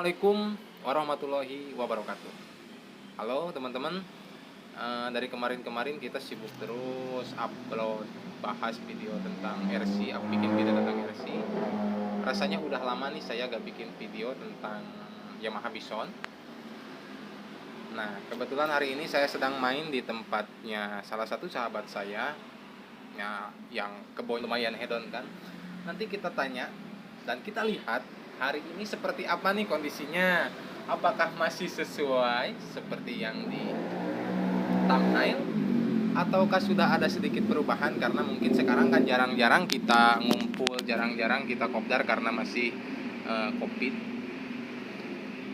Assalamualaikum warahmatullahi wabarakatuh. Halo teman-teman. Dari kemarin-kemarin kita sibuk terus upload, bahas video tentang RC, bikin video tentang RC. Rasanya udah lama nih saya gak bikin video tentang Yamaha Bison. Nah, kebetulan hari ini saya sedang main di tempatnya salah satu sahabat saya ya, yang kebun lumayan hedon kan. Nanti kita tanya dan kita lihat hari ini seperti apa nih kondisinya. Apakah masih sesuai seperti yang di thumbnail ataukah sudah ada sedikit perubahan, karena mungkin sekarang kan jarang-jarang kita ngumpul, jarang-jarang kita kopdar karena masih Covid.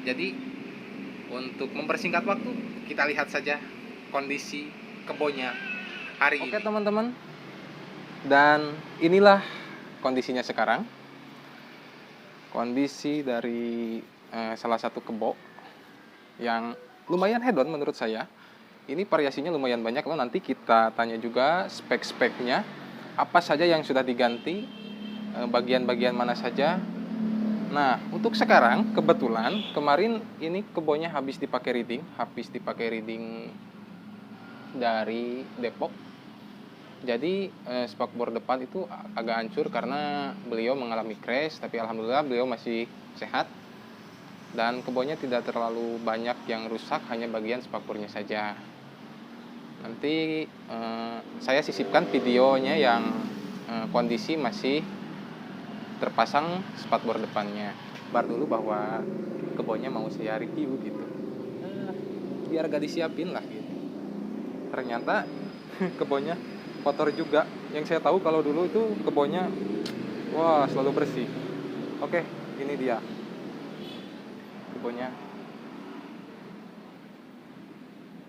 Jadi untuk mempersingkat waktu, kita lihat saja kondisi kebunnya hari ini. Oke teman-teman, dan inilah kondisinya sekarang. Kondisi dari salah satu kebo yang lumayan hedon menurut saya. Ini variasinya lumayan banyak loh. Nanti kita tanya juga spek-speknya, apa saja yang sudah diganti, bagian-bagian mana saja. Nah, untuk sekarang kebetulan kemarin ini kebonya habis dipakai reading dari Depok. Jadi spakbor depan itu agak hancur karena beliau mengalami crash, tapi alhamdulillah beliau masih sehat. Dan kebonya tidak terlalu banyak yang rusak, hanya bagian spakbornya saja. Nanti saya sisipkan videonya yang kondisi masih terpasang spakbor depannya. Bar dulu bahwa kebonya mau saya review gitu. Biar gak disiapin lah gitu. Ternyata kebonya kotor juga. Yang saya tahu kalau dulu itu kebunnya wah selalu bersih. Oke, ini dia kebunnya.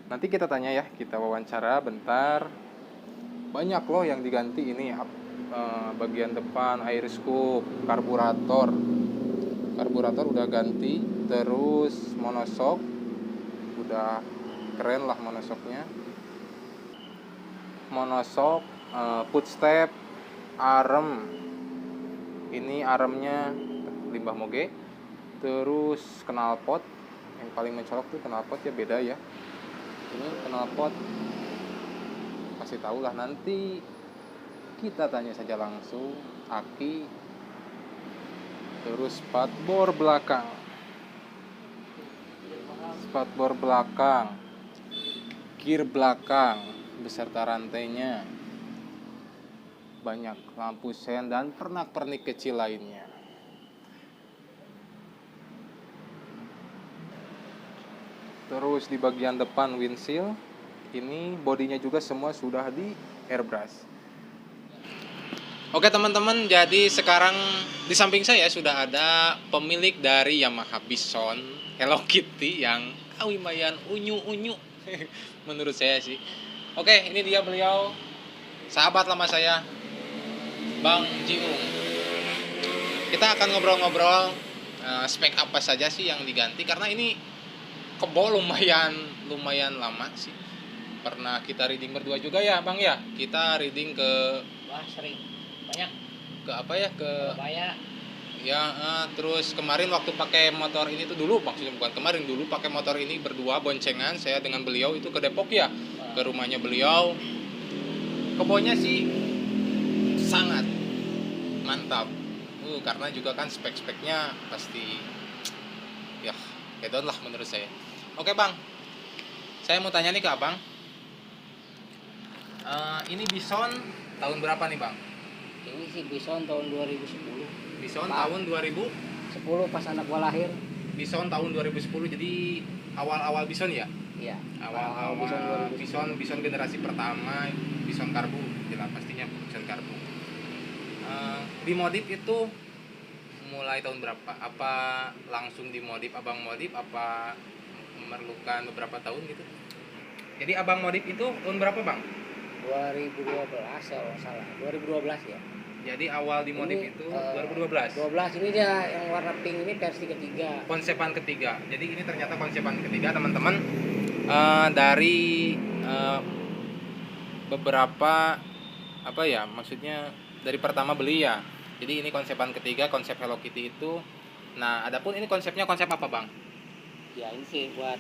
Nanti kita tanya ya, kita wawancara bentar. Banyak loh yang diganti ini, bagian depan, air scoop, karburator udah ganti, terus monoshock udah keren lah monoshocknya. Monoshock, footstep, arem. Ini aremnya limbah moge. Terus knalpot, yang paling mencolok tuh knalpot ya, beda ya. Ini knalpot, kasih tahu lah nanti. Kita tanya saja langsung. Aki, terus spakbor belakang, gear belakang beserta rantainya, banyak lampu sen dan pernak-pernik kecil lainnya. Terus di bagian depan windshield, ini bodinya juga semua sudah di airbrush. Oke teman-teman, jadi sekarang di samping saya sudah ada pemilik dari Yamaha Bison Hello Kitty yang lumayan unyu-unyu menurut saya sih. Oke, ini dia beliau, sahabat lama saya, Bang Jiung. Kita akan ngobrol-ngobrol spek apa saja sih yang diganti, karena ini kebo lumayan lama sih. Pernah kita reading berdua juga ya Bang ya. Kita reading ke sering banyak ke apa ya, ke Surabaya ya. Terus kemarin waktu pakai motor ini tuh, dulu maksudnya bukan kemarin, dulu pakai motor ini berdua boncengan saya dengan beliau itu ke Depok ya, ke rumahnya beliau. Kebonya sih sangat mantap, karena juga kan spek-speknya pasti ya hedon lah menurut saya. Oke Bang, saya mau tanya nih ke Abang, ini Bison tahun berapa nih Bang? ini sih Bison tahun 2010. Bison tahun 2010 pas anak gua lahir. Bison tahun 2010, jadi awal-awal Bison ya? Iya, Awal Bison generasi pertama, Bison karbu, jelas pastinya Bison karbu. Dimodif itu mulai tahun berapa? Apa langsung dimodif, Abang modif, apa memerlukan beberapa tahun gitu? Jadi Abang modif itu tahun berapa Bang? 2012 kalau nggak salah, 2012 ya. Jadi awal dimodif Ini, itu 2012. 12 ini dia yang warna pink, ini versi ketiga. Konsepan ketiga. Jadi ini ternyata konsepan ketiga teman-teman, dari beberapa apa ya, maksudnya dari pertama beli ya. Jadi ini konsepan ketiga, konsep Hello Kitty itu Nah, adapun ini konsepnya konsep apa, Bang? Ya ini sih buat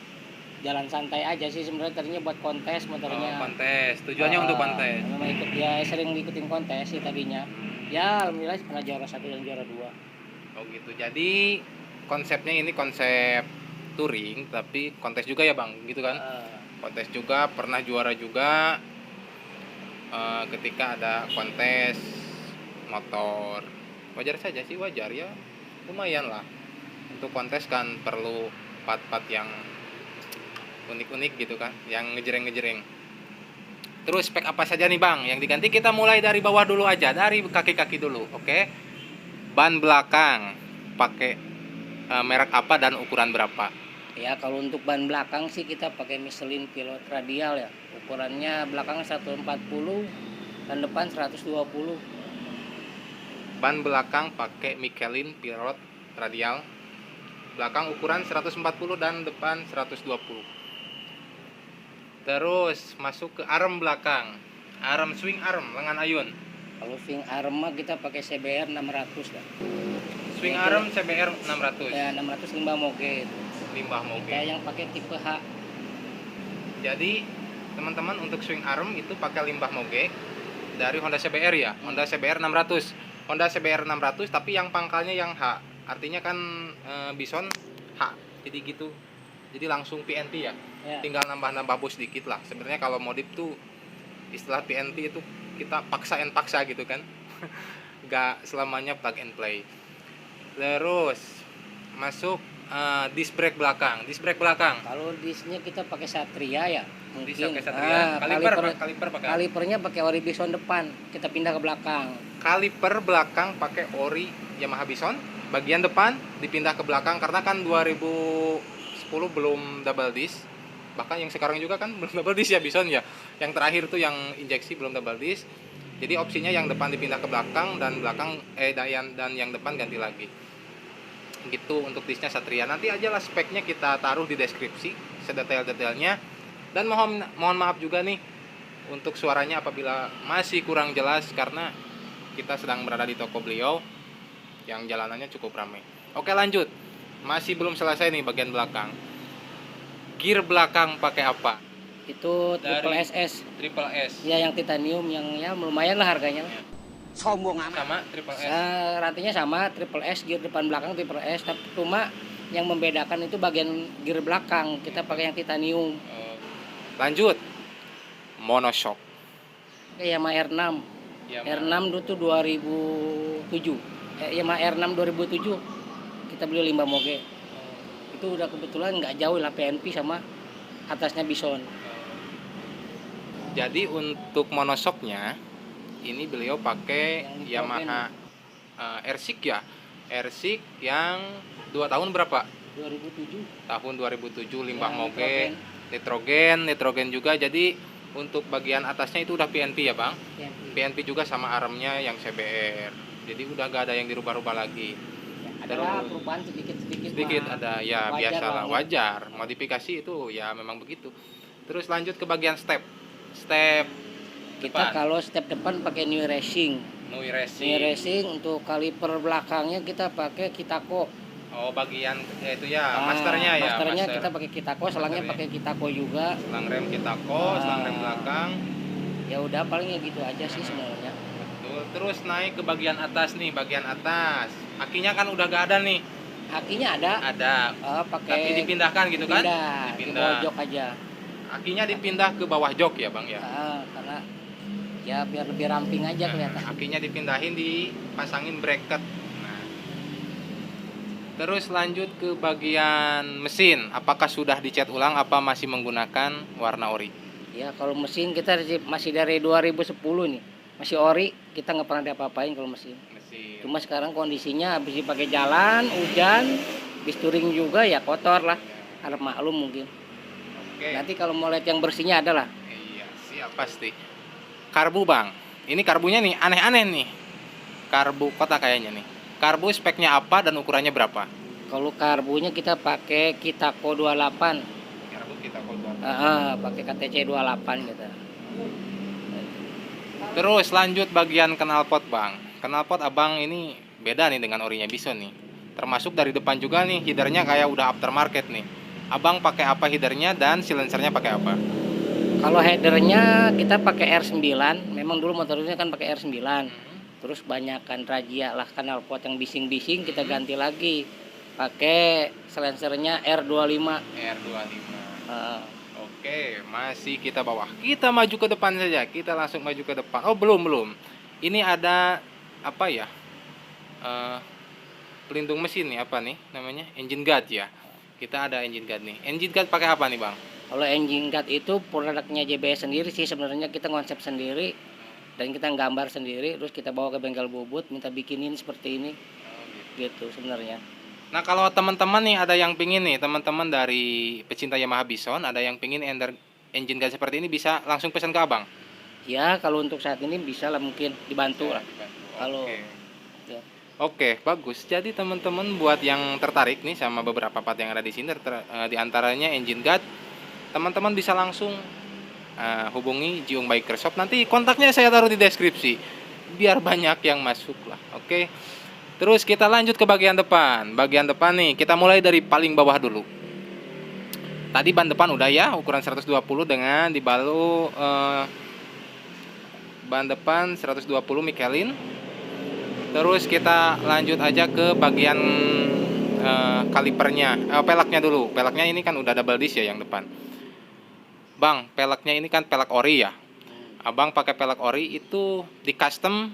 jalan santai aja sih sebenarnya, tadinya buat kontes motornya. Kontes. Tujuannya untuk kontes. Memang ikut ya, sering ngikutin kontes sih tadinya. Ya alhamdulillah pernah juara 1 dan juara 2. Oh gitu. Jadi konsepnya ini konsep touring tapi kontes juga ya, Bang, gitu kan? Kontes juga, pernah juara juga ketika ada kontes motor. Wajar saja sih, wajar ya. Lumayan lah. Untuk kontes kan perlu part-part yang unik-unik gitu kan, yang ngejreng-ngejreng. Terus spek apa saja nih, Bang yang diganti? Kita mulai dari bawah dulu aja, dari kaki-kaki dulu. Oke. Ban belakang pakai merek apa dan ukuran berapa? Ya kalau untuk ban belakang sih kita pakai Michelin Pilot Radial ya. Ukurannya belakang 140 dan depan 120. Ban belakang pakai Michelin Pilot Radial. Belakang ukuran 140 dan depan 120. Terus masuk ke arm belakang. Arm swing arm lengan ayun. Kalau swing arm mah kita pakai CBR 600 lah. Swing arm CBR 600. Ya 600 limbah moge. Limbah moge. Kita yang pakai tipe H. Jadi teman-teman untuk swing arm itu pakai limbah moge dari Honda CBR ya. Honda CBR 600. Honda CBR 600 tapi yang pangkalnya yang H. Artinya kan Bison H. Jadi gitu. Jadi langsung PNP ya. Tinggal nambah-nambah bos sedikit lah. Sebenarnya kalau modif tuh istilah PNP itu kita paksa gitu kan. Gak selamanya plug and play. Terus masuk disc brake belakang. Disc brake belakang. Kalau discnya kita pakai Satria ya. Bisa Mungkin. pakai Satria. Kaliper pakai. Kalipernya pakai ori Bison depan. Kita pindah ke belakang. Kaliper belakang pakai ori Yamaha Bison. Bagian depan dipindah ke belakang karena kan 2010 belum double disc. Bahkan yang sekarang juga kan belum double disc ya Bison ya. Yang terakhir tuh yang injeksi belum double disc. Jadi opsinya yang depan dipindah ke belakang dan dan yang depan ganti lagi. Gitu untuk discnya Satria. Nanti aja lah speknya kita taruh di deskripsi sedetail-detailnya. Dan mohon maaf juga nih untuk suaranya apabila masih kurang jelas karena kita sedang berada di toko beliau yang jalanannya cukup ramai. Oke, lanjut. Masih belum selesai nih bagian belakang. Gear belakang pakai apa? Itu triple SS. Triple S. Ya yang titanium yang ya lumayan lah harganya. Sombong amat. Sama triple S. Rantinya sama triple S, gear depan belakang triple S, tapi cuma yang membedakan itu bagian gear belakang kita pakai yang titanium. Lanjut. Monoshock. Kayak Yamaha R6. R6 dulu tuh 2007. Yamaha R6 2007 kita beli limbah moge. Itu udah kebetulan nggak jauh lah PNP sama atasnya Bison. Jadi untuk monoshocknya ini beliau pakai Yamaha R6 ya. R6 yang 2 tahun berapa? 2007. Tahun 2007 limbah moge, nitrogen juga. Jadi untuk bagian atasnya itu udah PNP ya, Bang? PNP juga sama armnya yang CBR. Jadi udah gak ada yang dirubah-rubah lagi. Ada perubahan sedikit Ada ya, biasalah, wajar. Modifikasi itu ya memang begitu. Terus lanjut ke bagian step kita depan. Kalau step depan pakai New Racing. New Racing untuk kaliper belakangnya kita pakai Kitako. Oh, bagian itu ya, masternya ya. Masternya kita pakai Kitako, selangnya pakai Kitako juga. Selang rem Kitako, selang rem belakang. Ya udah paling ya gitu aja sih sebenarnya. Betul. Terus naik ke bagian atas nih, bagian atas. Akinya kan udah gak ada nih. Akinya ada. Pakai. Tapi dipindahkan gitu kan? Dipindah. Di bawah jok aja. Akinya dipindah ke bawah jok ya, Bang ya. Karena ya biar lebih ramping aja kelihatan. Akinya dipindahin, dipasangin bracket. Nah. Terus lanjut ke bagian mesin. Apakah sudah dicat ulang apa masih menggunakan warna ori? Ya kalau mesin kita masih dari 2010 nih. Masih ori, kita nggak pernah diapa-apain kalau mesin. Cuma sekarang kondisinya habis dipakai jalan, hujan, habis touring juga ya kotor lah. Harap maklum mungkin. Oke. Nanti kalau mau lihat yang bersihnya ada lah. Iya, siap pasti. Karbu, Bang. Ini karbunya nih aneh-aneh nih. Karbu kota kayaknya nih. Karbu speknya apa dan ukurannya berapa? Kalau karbunya kita pakai Kitako 28. Karbu Kitako 28. Pakai KTC 28 gitu. Terus lanjut bagian knalpot, Bang. Knalpot Abang ini beda nih dengan orinya Bison nih. Termasuk dari depan juga nih, headernya kayak udah aftermarket nih. Abang pakai apa headernya dan silencernya pakai apa? Kalau headernya kita pakai R9, memang dulu motornya kan pakai R9. Terus banyakkan rajia lah knalpot yang bising-bising kita ganti lagi pakai silencernya R25. R25. Heeh. Oke, masih kita bawah. Kita maju ke depan saja. Kita langsung maju ke depan. Oh, belum. Ini ada apa ya? Eh, pelindung mesin nih, apa nih namanya? Engine guard ya. Kita ada engine guard nih. Engine guard pakai apa nih, Bang? Kalau engine guard itu produknya JBS sendiri sih, sebenarnya kita konsep sendiri dan kita gambar sendiri, terus kita bawa ke bengkel bubut, minta bikinin seperti ini, gitu sebenarnya. Nah, kalau teman-teman nih ada yang pingin nih, teman-teman dari pecinta Yamaha Bison, ada yang pingin engine guard seperti ini, bisa langsung pesan ke Abang. Ya kalau untuk saat ini bisa lah, mungkin dibantu lah. Kalau Oke. ya. Oke, bagus. Jadi teman-teman buat yang tertarik nih sama beberapa part yang ada di sini, di antaranya engine guard, teman-teman bisa langsung hubungi Jiung Biker Shop. Nanti kontaknya saya taruh di deskripsi, biar banyak yang masuk lah. Oke. Terus kita lanjut ke bagian depan. Bagian depan nih, kita mulai dari paling bawah dulu. Tadi ban depan udah ya, ukuran 120 dengan dibalut ban depan 120 Michelin. Terus kita lanjut aja ke bagian kalipernya, peleknya dulu. Peleknya ini kan udah double disc ya yang depan. Bang, peleknya ini kan pelek ori ya. Abang pakai pelek ori itu di custom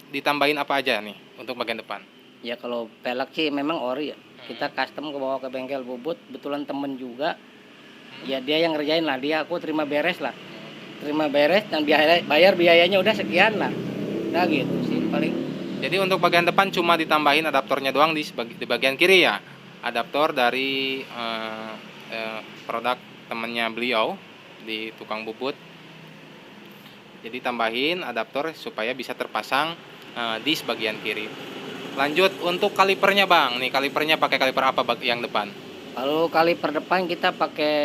ditambahin apa aja nih untuk bagian depan? Ya kalau pelek sih memang ori ya. Kita custom ke bawa ke bengkel bubut, betulan temen juga. Ya dia yang ngerjain lah, aku terima beres lah. Terima beres dan bayar biayanya udah sekian lah. Nah gitu sih paling. Jadi untuk bagian depan cuma ditambahin adaptornya doang di bagian kiri ya. Adaptor dari produk temennya beliau di tukang bubut. Jadi tambahin adaptor supaya bisa terpasang di bagian kiri. Lanjut untuk kalipernya Bang. Nih kalipernya pakai kaliper apa yang depan? Kalau kaliper depan kita pakai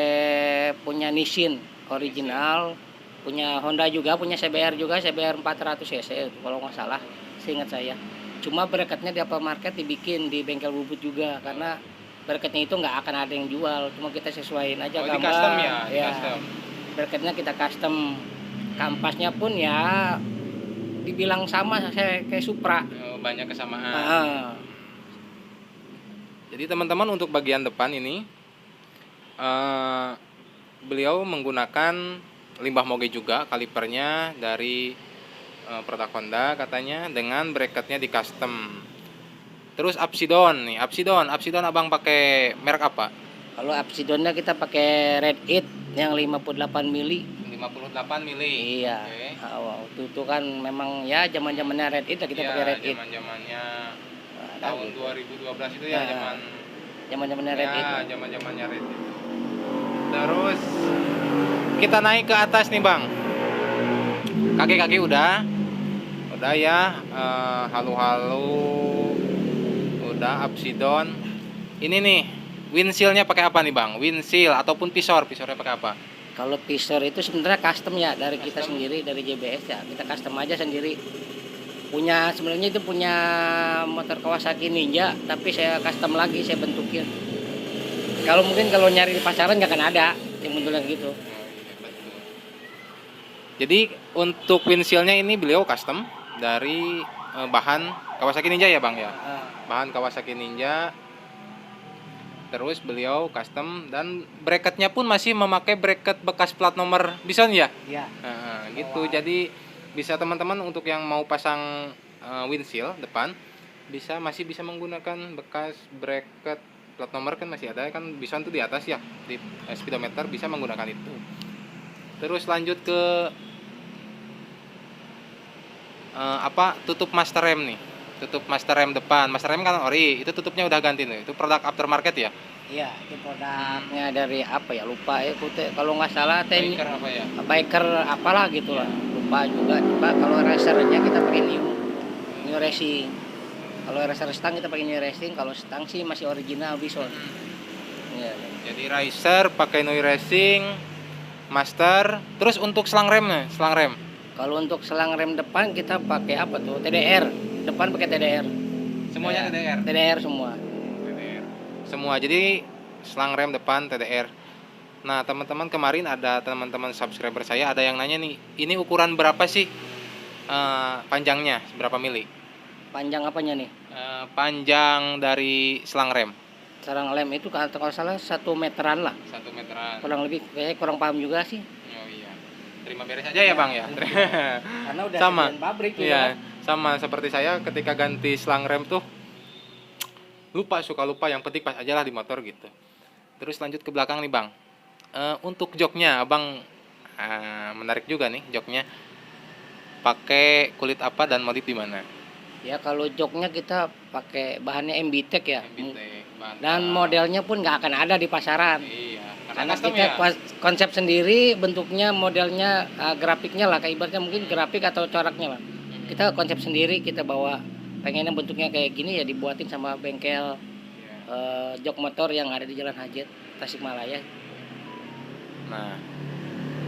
punya Nissin original, punya Honda juga, punya CBR juga, CBR 400 cc kalau nggak salah, seingat saya. Cuma bracketnya di aftermarket dibikin di bengkel bubut juga, karena bracketnya itu nggak akan ada yang jual, cuma kita sesuaiin aja gambar. Di custom ya? Custom. Bracketnya kita custom. Kampasnya pun ya dibilang sama kayak Supra. Banyak kesamaan. Jadi teman-teman untuk bagian depan ini beliau menggunakan limbah moge juga, kalipernya dari produk Honda katanya, dengan bracketnya di custom. Terus Upsidon nih, Upsidon Abang pakai merek apa? Kalau Upsidonnya kita pakai Red It yang 58 mili. 58 mili. Iya. Okay. Waktu itu kan memang ya zaman-zamannya Red It, kita pakai Red It. Zaman-zamannya tahun 2012 itu ya, zaman-zamannya Red It. Zaman-zamannya Red It. Terus kita naik ke atas nih Bang. Kaki-kaki udah ya, halu-halu udah, Upsidon. Ini nih windshield-nya pakai apa nih Bang? Windshield ataupun visornya pakai apa? Kalau visor itu sebenarnya custom ya dari kita sendiri, dari JBS ya. Kita custom aja sendiri. Sebenarnya itu punya motor Kawasaki Ninja, tapi saya custom lagi, saya bentukin. Kalau nyari di pasaran nggak akan ada yang bentuknya gitu. Jadi untuk windshield-nya ini beliau custom dari bahan Kawasaki Ninja ya Bang ya? Bahan Kawasaki Ninja. Terus beliau custom dan bracketnya pun masih memakai bracket bekas plat nomor Bison ya? Iya. Gitu. Jadi bisa teman-teman untuk yang mau pasang windshield depan masih bisa menggunakan bekas bracket plat nomor, kan masih ada kan, Bison tuh di atas ya, di speedometer bisa menggunakan itu. Terus lanjut ke tutup master rem nih. Tutup master rem depan. Master rem kan ori, itu tutupnya udah ganti nih. Itu produk aftermarket ya? Iya, itu produknya dari apa ya, lupa ya. Kalau nggak salah Biker apa ya? Biker apalah gitu lah. Lupa juga. Coba kalau racernya kita pakai new racing. Kalau racer stang kita pakai new racing. Kalau stang sih masih original Bison. Ya. Jadi racer pakai new racing, master. Terus untuk selang rem. Kalau untuk selang rem depan kita pakai apa tuh? TDR. Depan pakai TDR. Semuanya Ya, TDR. TDR semua. TDR. Semua. Jadi selang rem depan TDR. Nah, teman-teman, kemarin ada teman-teman subscriber saya ada yang nanya nih, ini ukuran berapa sih panjangnya? Berapa mili? Panjang apanya nih? Panjang dari selang rem. Sarang lem itu kalau salah 1 meteran lah. 1 meteran. Kurang lebih, kayaknya kurang paham juga sih. Oh iya. Terima beres aja ya, Bang ya. Karena udah Sama. sediaan pabrik juga. Iya, sama seperti saya ketika ganti selang rem tuh suka lupa, yang penting pas aja lah di motor gitu. Terus lanjut ke belakang nih, Bang. Untuk joknya, Abang menarik juga nih joknya. Pakai kulit apa dan modif di mana? Ya kalau joknya kita pakai bahannya MBTEK ya. MBTEK, Dan modelnya pun nggak akan ada di pasaran. Iya, Karena custom kita ya? konsep sendiri, bentuknya, modelnya, grafiknya lah, kayak ibaratnya mungkin grafik atau coraknya lah. Kita konsep sendiri, kita bawa, pengennya bentuknya kayak gini ya dibuatin sama bengkel jok motor yang ada di Jalan Hajat, Tasikmalaya. Nah,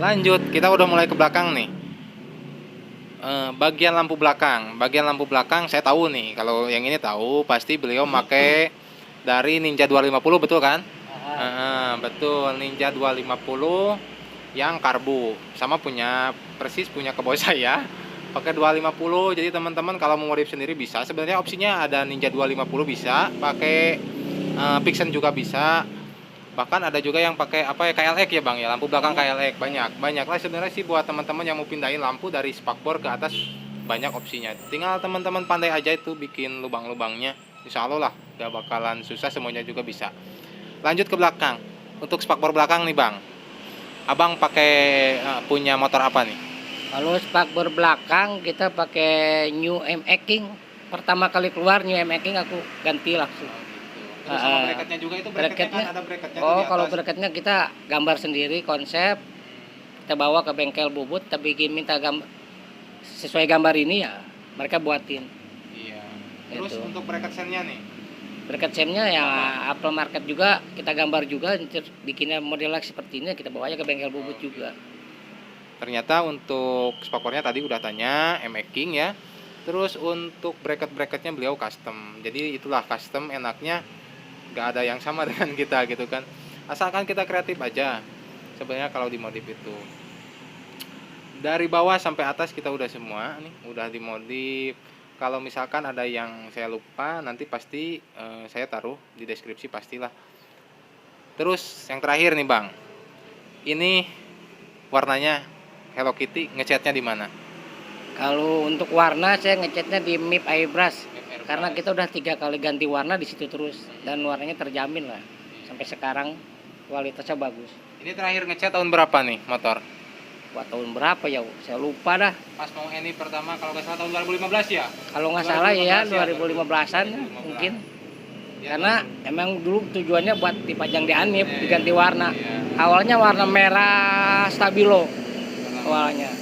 lanjut, kita udah mulai ke belakang nih. Bagian lampu belakang saya tahu nih. Kalau yang ini tahu pasti beliau pakai dari Ninja 250, betul kan? Betul, Ninja 250 yang karbu. Sama persis punya ke bawah saya. Pakai 250. Jadi teman-teman kalau mau modif sendiri bisa. Sebenarnya opsinya ada Ninja 250 bisa, pakai Pixen juga bisa. Bahkan ada juga yang pakai KLX ya, Bang ya, lampu belakang KLX. Banyak lah sebenarnya sih buat teman-teman yang mau pindahin lampu dari spakbor ke atas, banyak opsinya. Tinggal teman-teman pandai aja itu bikin lubang-lubangnya. Insya Allah lah gak bakalan susah, semuanya juga bisa. Lanjut ke belakang. Untuk spakbor belakang nih, Bang, Abang pakai punya motor apa nih? Kalau spakbor belakang kita pakai New MX King. Pertama kali keluar New MX King aku ganti langsung. Terus sama bracketnya juga, itu bracketnya kan ada bracketnya tuh di atas. Kalau bracketnya kita gambar sendiri konsep, kita bawa ke bengkel bubut, tapi minta gambar sesuai gambar ini ya mereka buatin. Iya. Terus Gitu. untuk bracket sen-nya nih? Bracket semnya ya Apple Market juga, kita gambar juga, bikinnya model seperti ini kita bawa aja ke bengkel bubut juga. Ternyata untuk spakbornya tadi udah tanya MX King ya. Terus untuk bracket-bracketnya beliau custom. Jadi itulah custom, enaknya gak ada yang sama dengan kita gitu kan. Asalkan kita kreatif aja. Sebenarnya kalau dimodif itu dari bawah sampai atas kita udah semua nih, udah dimodif. Kalau misalkan ada yang saya lupa, nanti pasti saya taruh di deskripsi pastilah. Terus yang terakhir nih, Bang, ini warnanya Hello Kitty, ngecatnya di mana? Kalau untuk warna saya ngecatnya di MIP Airbrush. Karena kita udah 3 kali ganti warna di situ terus, dan warnanya terjamin lah. Sampai sekarang kualitasnya bagus. Ini terakhir ngecat tahun berapa nih motor? Buat tahun berapa ya? Saya lupa dah. Pas mau ini pertama kalau nggak salah tahun 2015 ya? Kalau nggak salah ya 2015 2015-an 2015. mungkin. Ya, Karena emang dulu tujuannya buat dipajang di anip, diganti warna. Iya. Awalnya warna merah stabilo awalnya.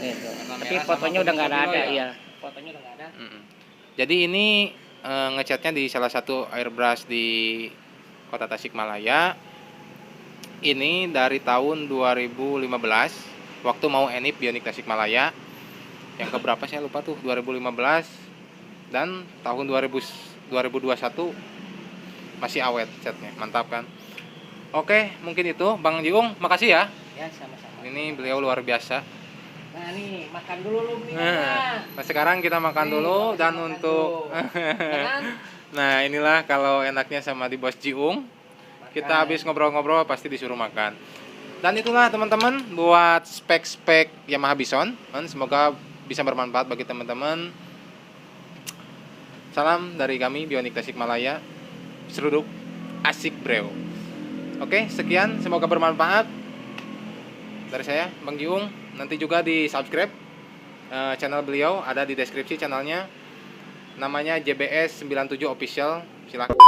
Gitu. Warna Tapi merah fotonya sama udah nggak kuning ada, stabilo ya? iya. Fotonya udah nggak ada. Jadi ini ngecatnya di salah satu airbrush di Kota Tasikmalaya. Ini dari tahun 2015 waktu mau enip Bionik Tasikmalaya. Yang keberapa saya lupa tuh, 2015, dan tahun 2021 masih awet catnya. Mantap kan? Oke, mungkin itu Bang Jiung, makasih ya. Ya, sama-sama. Ini beliau luar biasa. Nah, nih, makan dulu lu nih. Nah, sekarang kita makan dulu dan untuk nah, inilah kalau enaknya sama di Bos Jiung. Kita habis ngobrol-ngobrol pasti disuruh makan. Dan itulah teman-teman buat spek-spek Yamaha Bison. Semoga bisa bermanfaat bagi teman-teman. Salam dari kami Bionik Tasikmalaya. Seruduk asik bro. Oke, sekian, semoga bermanfaat dari saya Bang Jiung. Nanti juga di subscribe channel beliau, ada di deskripsi channelnya. Namanya JBS 97 Official. Silakan.